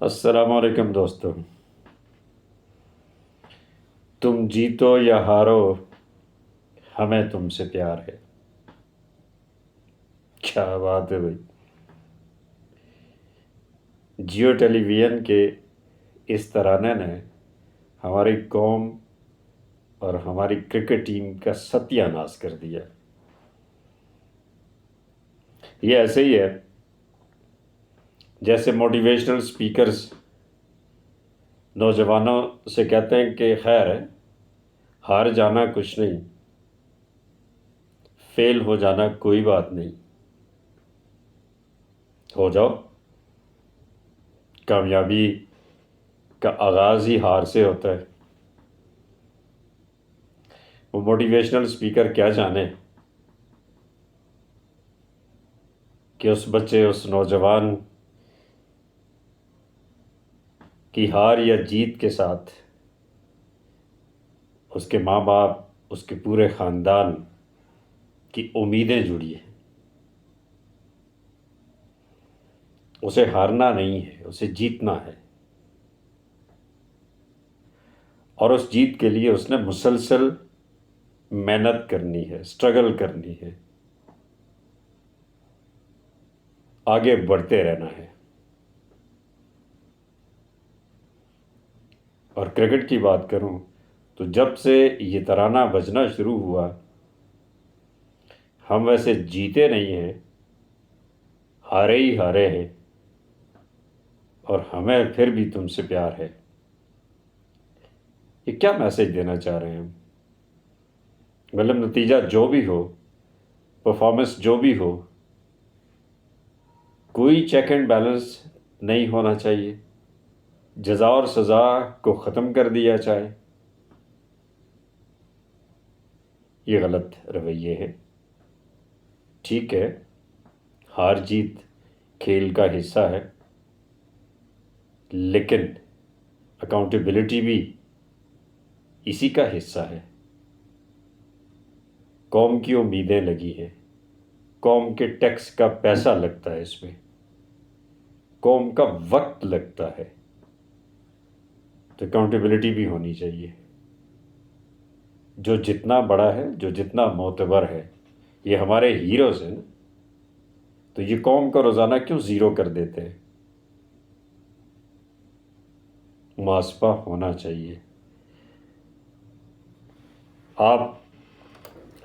السلام علیکم دوستو، تم جیتو یا ہارو ہمیں تم سے پیار ہے۔ کیا بات ہے بھائی! جیو ٹیلی ویژن کے اس ترانے نے ہماری قوم اور ہماری کرکٹ ٹیم کا ستیہ ناش کر دیا۔ یہ ایسے ہی ہے جیسے موٹیویشنل سپیکرز نوجوانوں سے کہتے ہیں کہ خیر ہے، ہار جانا کچھ نہیں، فیل ہو جانا کوئی بات نہیں، ہو جاؤ۔ کامیابی کا آغاز ہی ہار سے ہوتا ہے۔ وہ موٹیویشنل سپیکر کیا جانے کہ اس بچے، اس نوجوان کی ہار یا جیت کے ساتھ اس کے ماں باپ، اس کے پورے خاندان کی امیدیں جڑی ہیں۔ اسے ہارنا نہیں ہے، اسے جیتنا ہے، اور اس جیت کے لیے اس نے مسلسل محنت کرنی ہے، اسٹرگل کرنی ہے، آگے بڑھتے رہنا ہے۔ اور کرکٹ کی بات کروں تو جب سے یہ ترانہ بجنا شروع ہوا، ہم ویسے جیتے نہیں ہیں، ہارے ہی ہارے ہیں، اور ہمیں پھر بھی تم سے پیار ہے۔ یہ کیا میسج دینا چاہ رہے ہیں ہم؟ مطلب نتیجہ جو بھی ہو، پرفارمنس جو بھی ہو، کوئی چیک اینڈ بیلنس نہیں ہونا چاہیے، جزا اور سزا کو ختم کر دیا جائے۔ یہ غلط رویے ہیں۔ ٹھیک ہے، ہار جیت کھیل کا حصہ ہے، لیکن اکاؤنٹیبلٹی بھی اسی کا حصہ ہے۔ قوم کی امیدیں لگی ہیں، قوم کے ٹیکس کا پیسہ لگتا ہے، اس میں قوم کا وقت لگتا ہے، تو اکاؤنٹیبلٹی بھی ہونی چاہیے۔ جو جتنا بڑا ہے، جو جتنا معتبر ہے، یہ ہمارے ہیروز ہیں نا، تو یہ قوم کا روزانہ کیوں زیرو کر دیتے ہیں؟ محاسبہ ہونا چاہیے۔ آپ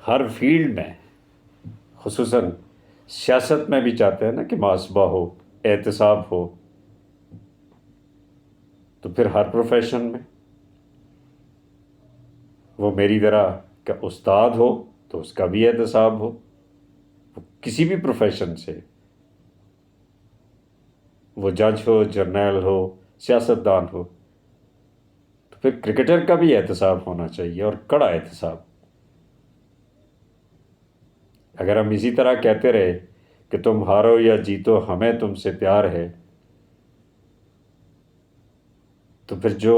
ہر فیلڈ میں، خصوصاً سیاست میں بھی چاہتے ہیں نا کہ محاسبہ ہو، احتساب ہو، تو پھر ہر پروفیشن میں وہ میری طرح کا استاد ہو تو اس کا بھی احتساب ہو، کسی بھی پروفیشن سے، وہ جج ہو، جرنیل ہو، سیاستدان ہو، تو پھر کرکٹر کا بھی احتساب ہونا چاہیے، اور کڑا احتساب۔ اگر ہم اسی طرح کہتے رہے کہ تم ہارو یا جیتو ہمیں تم سے پیار ہے، تو پھر جو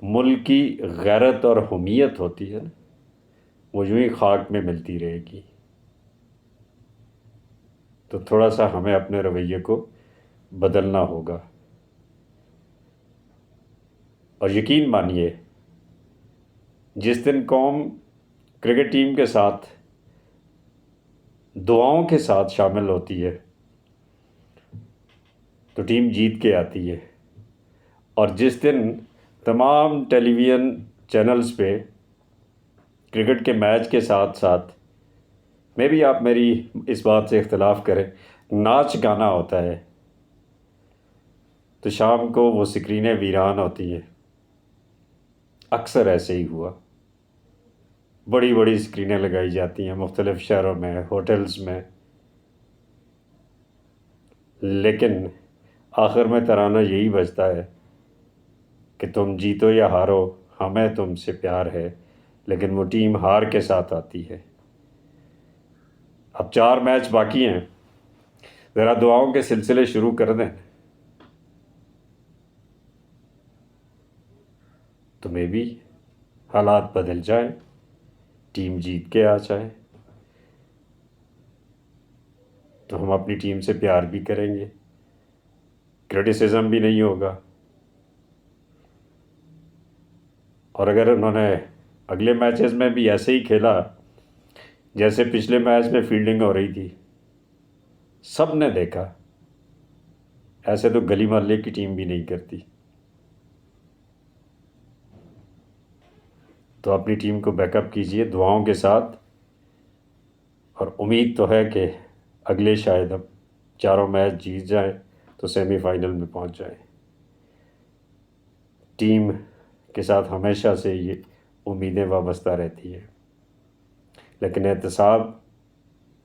ملک کی غیرت اور حمیت ہوتی ہے نا، وہ یوں ہی خاک میں ملتی رہے گی۔ تو تھوڑا سا ہمیں اپنے رویے کو بدلنا ہوگا، اور یقین مانیے، جس دن قوم کرکٹ ٹیم کے ساتھ دعاؤں کے ساتھ شامل ہوتی ہے تو ٹیم جیت کے آتی ہے، اور جس دن تمام ٹیلی ویژن چینلز پہ کرکٹ کے میچ کے ساتھ ساتھ، میں بھی، آپ میری اس بات سے اختلاف کریں، ناچ گانا ہوتا ہے، تو شام کو وہ سکرینیں ویران ہوتی ہیں۔ اکثر ایسے ہی ہوا، بڑی بڑی اسکرینیں لگائی جاتی ہیں مختلف شہروں میں، ہوٹلز میں، لیکن آخر میں ترانہ یہی بجتا ہے کہ تم جیتو یا ہارو ہمیں تم سے پیار ہے، لیکن وہ ٹیم ہار کے ساتھ آتی ہے۔ اب 4 میچ باقی ہیں، ذرا دعاؤں کے سلسلے شروع کر دیں تو میں بھی حالات بدل جائیں، ٹیم جیت کے آ جائے، تو ہم اپنی ٹیم سے پیار بھی کریں گے، کرٹیسزم بھی نہیں ہوگا، اور اگر انہوں نے اگلے میچز میں بھی ایسے ہی کھیلا جیسے پچھلے میچ میں فیلڈنگ ہو رہی تھی، سب نے دیکھا، ایسے تو گلی محلے کی ٹیم بھی نہیں کرتی، تو اپنی ٹیم کو بیک اپ کیجئے دعاؤں کے ساتھ، اور امید تو ہے کہ اگلے شاید اب چاروں میچ جیت جائیں تو سیمی فائنل میں پہنچ جائیں۔ ٹیم کے ساتھ ہمیشہ سے یہ امیدیں وابستہ رہتی ہیں، لیکن احتساب